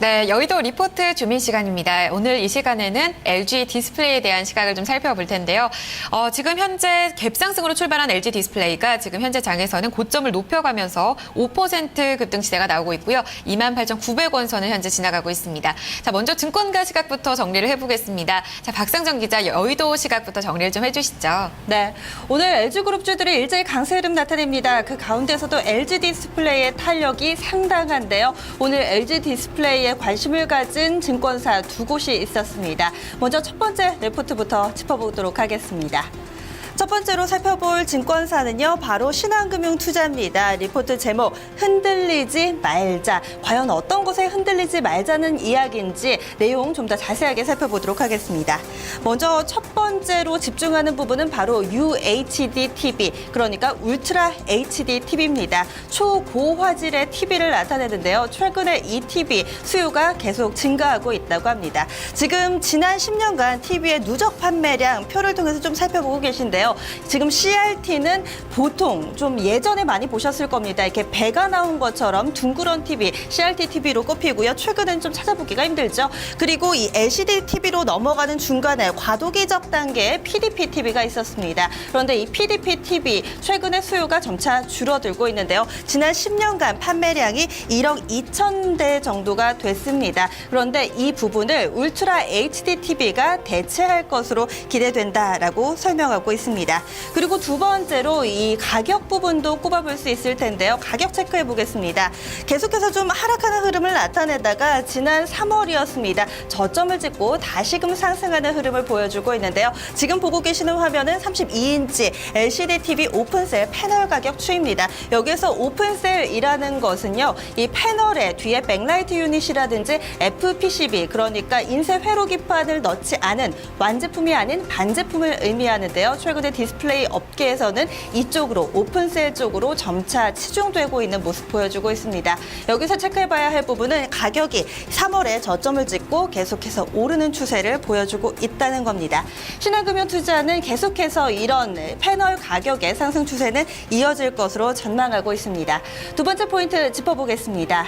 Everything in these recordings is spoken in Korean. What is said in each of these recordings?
네, 여의도 리포트 주민 시간입니다. 오늘 이 시간에는 LG 디스플레이에 대한 시각을 좀 살펴볼 텐데요. 지금 현재 갭상승으로 출발한 LG 디스플레이가 지금 현재 장에서는 고점을 높여가면서 5% 급등시대가 나오고 있고요. 28,900원 선을 현재 지나가고 있습니다. 자, 먼저 증권가 시각부터 정리를 해보겠습니다. 자, 박상정 기자, 여의도 시각부터 정리를 좀 해주시죠. 네, 오늘 LG그룹주들이 일제히 강세 흐름 나타냅니다. 그 가운데서도 LG 디스플레이의 탄력이 상당한데요. 오늘 LG 디스플레이에 관심을 가진 증권사 두 곳이 있었습니다. 먼저 첫 번째 레포트부터 짚어보도록 하겠습니다. 첫 번째로 살펴볼 증권사는요, 바로 신한금융투자입니다. 리포트 제목, 흔들리지 말자. 과연 어떤 곳에 흔들리지 말자는 이야기인지 내용 좀 더 자세하게 살펴보도록 하겠습니다. 먼저 첫 번째로 집중하는 부분은 바로 UHD TV, 그러니까 울트라 HD TV입니다. 초고화질의 TV를 나타내는데요. 최근에 이 TV 수요가 계속 증가하고 있다고 합니다. 지금 지난 10년간 TV의 누적 판매량 표를 통해서 좀 살펴보고 계신데요. 지금 CRT는 보통 좀 예전에 많이 보셨을 겁니다. 이렇게 배가 나온 것처럼 둥그런 TV, CRT TV로 꼽히고요. 최근엔 좀 찾아보기가 힘들죠. 그리고 이 LCD TV로 넘어가는 중간에 과도기적 단계의 PDP TV가 있었습니다. 그런데 이 PDP TV 최근에 수요가 점차 줄어들고 있는데요. 지난 10년간 판매량이 1억 2천 대 정도가 됐습니다. 그런데 이 부분을 울트라 HD TV가 대체할 것으로 기대된다라고 설명하고 있습니다. 그리고 두 번째로 이 가격 부분도 꼽아볼 수 있을 텐데요. 가격 체크해 보겠습니다. 계속해서 좀 하락하는 흐름을 나타내다가 지난 3월이었습니다. 저점을 찍고 다시금 상승하는 흐름을 보여주고 있는데요. 지금 보고 계시는 화면은 32인치 LCD TV 오픈셀 패널 가격 추입니다. 여기에서 오픈셀이라는 것은요, 이 패널에 뒤에 백라이트 유닛이라든지 FPCB, 그러니까 인쇄 회로 기판을 넣지 않은 완제품이 아닌 반제품을 의미하는데요. 최근에 디스플레이 업계에서는 이쪽으로, 오픈셀 쪽으로 점차 치중되고 있는 모습 보여주고 있습니다. 여기서 체크해봐야 할 부분은 가격이 3월에 저점을 찍고 계속해서 오르는 추세를 보여주고 있다는 겁니다. 신한금융투자는 계속해서 이런 패널 가격의 상승 추세는 이어질 것으로 전망하고 있습니다. 두 번째 포인트 짚어보겠습니다.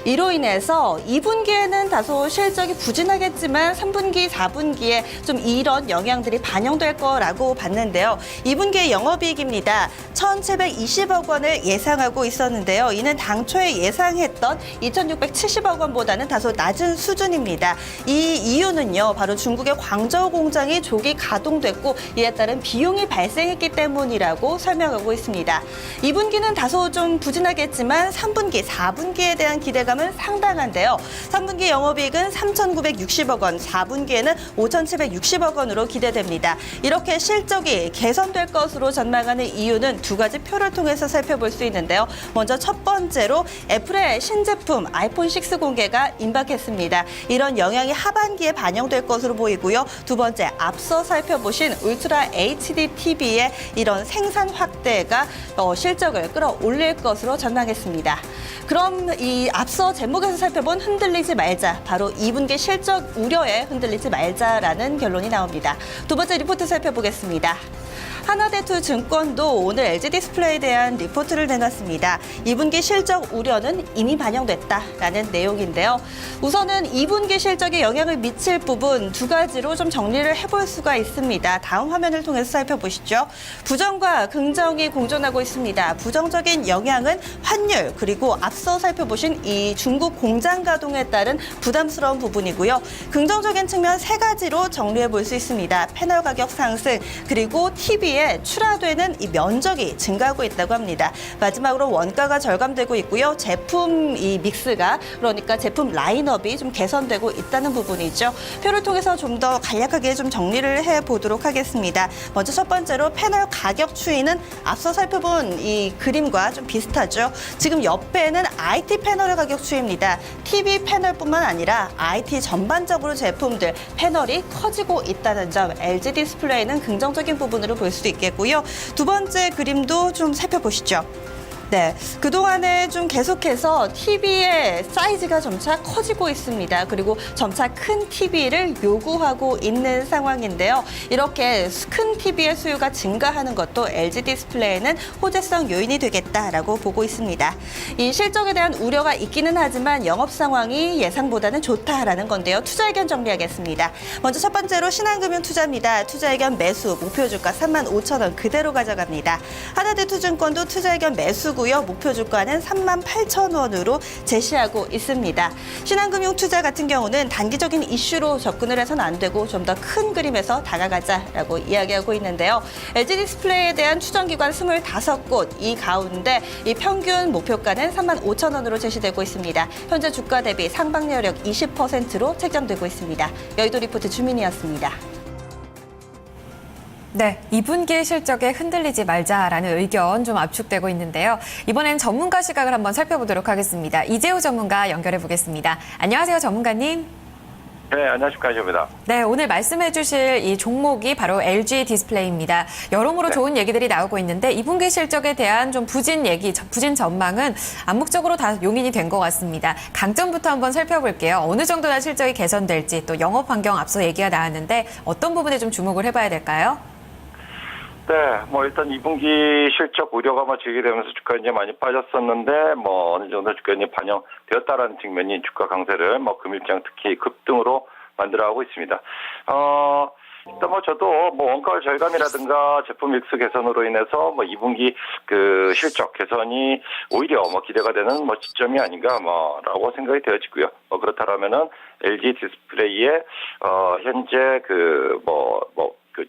이로 인해서 2분기에는 다소 실적이 부진하겠지만 3분기, 4분기에 좀 이런 영향들이 반영될 거라고 봤는데요. 2분기의 영업이익입니다. 1,720억 원을 예상하고 있었는데요. 이는 당초에 예상했던 2,670억 원보다는 다소 낮은 수준입니다. 이 이유는요, 바로 중국의 광저우 공장이 조기 가동됐고 이에 따른 비용이 발생했기 때문이라고 설명하고 있습니다. 2분기는 다소 좀 부진하겠지만 3분기, 4분기에 대한 기대감은 상당한데요. 3분기 영업이익은 3,960억 원, 4분기에는 5,760억 원으로 기대됩니다. 이렇게 실적이 개선될 것으로 전망하는 이유는 두 가지 표를 통해서 살펴볼 수 있는데요. 먼저 첫 번째로 애플의 신제품 아이폰 6 공개가 임박했습니다. 이런 영향이 하반기에 반영될 것으로 보이고요. 두 번째, 앞서 살펴보신 울트라 HD TV의 이런 생산 확대가 실적을 끌어올릴 것으로 전망했습니다. 그럼 이 앞서 제목에서 살펴본 흔들리지 말자, 바로 2분기 실적 우려에 흔들리지 말자라는 결론이 나옵니다. 두 번째 리포트 살펴보겠습니다. 하나대투증권도 오늘 LG 디스플레이에 대한 리포트를 내놨습니다. 2분기 실적 우려는 이미 반영됐다라는 내용인데요. 우선은 2분기 실적에 영향을 미칠 부분 두 가지로 좀 정리를 해볼 수가 있습니다. 다음 화면을 통해서 살펴보시죠. 부정과 긍정이 공존하고 있습니다. 부정적인 영향은 환율, 그리고 앞서 살펴보신 이 중국 공장 가동에 따른 부담스러운 부분이고요. 긍정적인 측면 세 가지로 정리해 볼 수 있습니다. 패널 가격 상승, 그리고 TV에 출하되는 이 면적이 증가하고 있다고 합니다. 마지막으로 원가가 절감되고 있고요. 제품 이 믹스가, 그러니까 제품 라인업이 좀 개선되고 있다는 부분이죠. 표를 통해서 좀 더 간략하게 좀 정리를 해보도록 하겠습니다. 먼저 첫 번째로 패널 가격 추이는 앞서 살펴본 이 그림과 좀 비슷하죠. 지금 옆에는 IT 패널의 가격 추이입니다. TV 패널뿐만 아니라 IT 전반적으로 제품들 패널이 커지고 있다는 점, LG 디스플레이는 긍정적인 부분으로 볼 수 있겠고요. 두 번째 그림도 좀 살펴보시죠. 네, 그동안에 좀 계속해서 TV의 사이즈가 점차 커지고 있습니다. 그리고 점차 큰 TV를 요구하고 있는 상황인데요. 이렇게 큰 TV의 수요가 증가하는 것도 LG 디스플레이는 호재성 요인이 되겠다라고 보고 있습니다. 이 실적에 대한 우려가 있기는 하지만 영업 상황이 예상보다는 좋다라는 건데요. 투자 의견 정리하겠습니다. 먼저 첫 번째로 신한금융 투자입니다. 투자 의견 매수, 목표 주가 35,000원 그대로 가져갑니다. 하나대투증권도 투자 의견 매수고요. 목표 주가는 38,000원으로 제시하고 있습니다. 신한금융 투자 같은 경우는 단기적인 이슈로 접근을 해서는 안 되고 좀 더 큰 그림에서 다가가자라고 이야기하고 있는데요. LG 디스플레이에 대한 추정기관 25곳, 이 가운데 이 평균 목표가는 35,000원으로 제시되고 있습니다. 현재 주가 대비 상방여력 20%로 책정되고 있습니다. 여의도 리포트 주민이었습니다. 네, 2분기 실적에 흔들리지 말자라는 의견 좀 압축되고 있는데요. 이번엔 전문가 시각을 한번 살펴보도록 하겠습니다. 이재우 전문가 연결해 보겠습니다. 안녕하세요, 전문가님. 네, 안녕하십니까, 이재우입니다. 네, 오늘 말씀해 주실 이 종목이 바로 LG 디스플레이입니다. 여러모로 네. 좋은 얘기들이 나오고 있는데 2분기 실적에 대한 좀 부진 전망은 암묵적으로 다 용인이 된 것 같습니다. 강점부터 한번 살펴볼게요. 어느 정도나 실적이 개선될지 또 영업 환경 앞서 얘기가 나왔는데 어떤 부분에 좀 주목을 해봐야 될까요? 네, 일단 2분기 실적 우려가 제기되면서 주가 이제 많이 빠졌었는데, 어느 정도 주가 이제 반영되었다라는 측면이 주가 강세를 금일장 특히 급등으로 만들어가고 있습니다. 일단 저도 원가 절감이라든가 제품 믹스 개선으로 인해서 2분기 그 실적 개선이 오히려 기대가 되는 지점이 아닌가라고 생각이 되어지고요. 그렇다면은 LG 디스플레이의 현재 그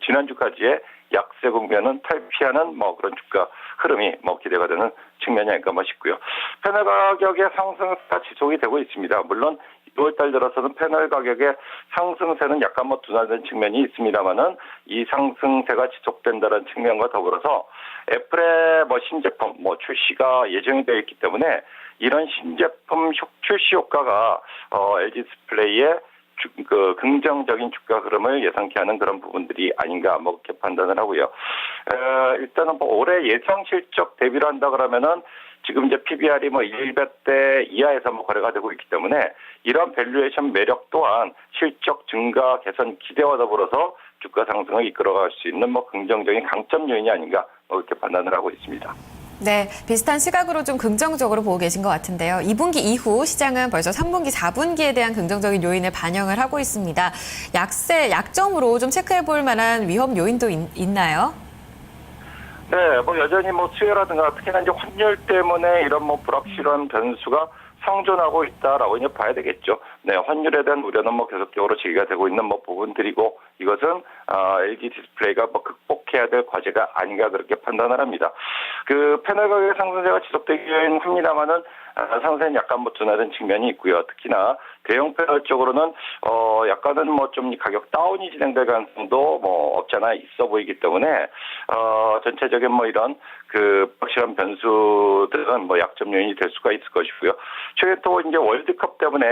지난주까지의 약세 국면은 탈피하는 그런 주가 흐름이 기대가 되는 측면이 아닐까 싶고요. 패널 가격의 상승세가 지속이 되고 있습니다. 물론 2월달 들어서는 패널 가격의 상승세는 약간 둔화된 측면이 있습니다만은 이 상승세가 지속된다는 측면과 더불어서 애플의 신제품 출시가 예정이 되어 있기 때문에 이런 신제품 출시 효과가 LG 디스플레이의 긍정적인 주가 흐름을 예상케 하는 그런 부분들이 아닌가 이렇게 판단을 하고요. 일단은 올해 예상 실적 대비로 한다 그러면은 지금 이제 PBR이 1배대 이하에서 거래가 되고 있기 때문에 이런 밸류에이션 매력 또한 실적 증가 개선 기대와 더불어서 주가 상승을 이끌어갈 수 있는 긍정적인 강점 요인이 아닌가 이렇게 판단을 하고 있습니다. 네, 비슷한 시각으로 좀 긍정적으로 보고 계신 것 같은데요. 2분기 이후 시장은 벌써 3분기, 4분기에 대한 긍정적인 요인을 반영을 하고 있습니다. 약점으로 좀 체크해 볼 만한 위험 요인도 있나요? 네, 여전히 수요라든가 특히나 이제 환율 때문에 이런 불확실한 변수가 상존하고 있다라고 이제 봐야 되겠죠. 네, 환율에 대한 우려는 계속적으로 제기가 되고 있는 부분들이고 이것은 LG 디스플레이가 극복해야 될 과제가 아닌가 그렇게 판단을 합니다. 그 패널 가격 상승세가 지속되긴 합니다만은 상세는 약간 둔화된 측면이 있고요. 특히나 대형 패널 쪽으로는 약간은 좀 가격 다운이 진행될 가능성도 없지 않아 있어 보이기 때문에 전체적인 이런 그 확실한 변수들은 약점 요인이 될 수가 있을 것이고요. 최근 또 이제 월드컵 때문에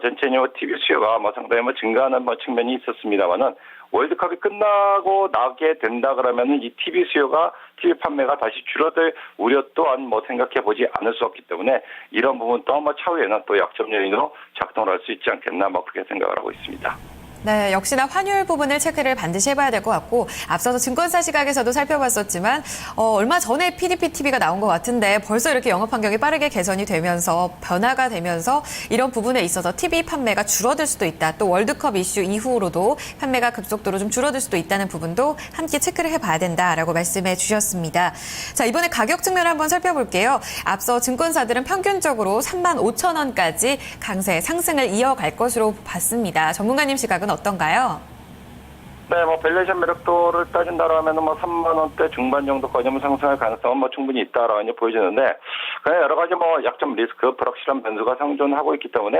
전체적으로 TV 수요가 상당히 증가하는 측면이 있었습니다만은 월드컵이 끝나고 나게 된다 그러면은 이 TV 수요가 TV 판매가 다시 줄어들 우려 또한 생각해 보지 않을 수 없기 때문에 이런 부분 또 차후에는 또 약점 요인으로 작동을 할 수 있지 않겠나 그렇게 생각을 하고 있습니다. 네, 역시나 환율 부분을 체크를 반드시 해봐야 될 것 같고 앞서서 증권사 시각에서도 살펴봤었지만 얼마 전에 PDP-TV가 나온 것 같은데 벌써 이렇게 영업 환경이 빠르게 개선이 되면서 변화가 되면서 이런 부분에 있어서 TV 판매가 줄어들 수도 있다. 또 월드컵 이슈 이후로도 판매가 급속도로 좀 줄어들 수도 있다는 부분도 함께 체크를 해봐야 된다라고 말씀해 주셨습니다. 자, 이번에 가격 측면을 한번 살펴볼게요. 앞서 증권사들은 평균적으로 35,000원까지 강세 상승을 이어갈 것으로 봤습니다. 전문가님 시각은 어떤가요? 네, 밸류에이션 매력도를 따진다고 하면 3만 원대 중반 정도까지 상승할 가능성은 충분히 있다라고 이제 보여지는데, 그냥 여러 가지 약점 리스크, 불확실한 변수가 상존하고 있기 때문에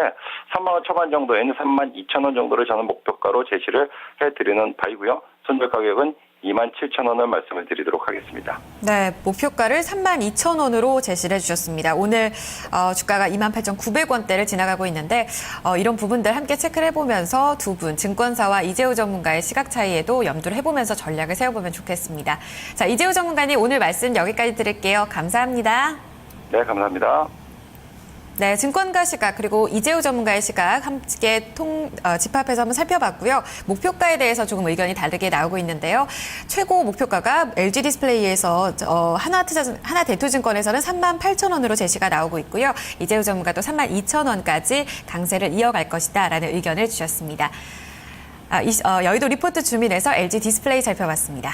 3만 원 초반 정도에는 3만 2천 원 정도를 저는 목표가로 제시를 해드리는 바이고요. 손절 가격은 27,000원을 말씀을 드리도록 하겠습니다. 네, 목표가를 32,000원으로 제시를 해주셨습니다. 오늘 주가가 28,900원대를 지나가고 있는데 이런 부분들 함께 체크를 해보면서 두 분 증권사와 이재우 전문가의 시각 차이에도 염두를 해보면서 전략을 세워보면 좋겠습니다. 자, 이재우 전문가님 오늘 말씀 여기까지 드릴게요. 감사합니다. 네, 감사합니다. 네, 증권가 시각 그리고 이재우 전문가의 시각 함께 집합해서 한번 살펴봤고요. 목표가에 대해서 조금 의견이 다르게 나오고 있는데요. 최고 목표가가 LG 디스플레이에서 하나대투증권에서는 38,000원으로 제시가 나오고 있고요. 이재우 전문가도 32,000원까지 강세를 이어갈 것이다라는 의견을 주셨습니다. 여의도 리포트 주민에서 LG 디스플레이 살펴봤습니다.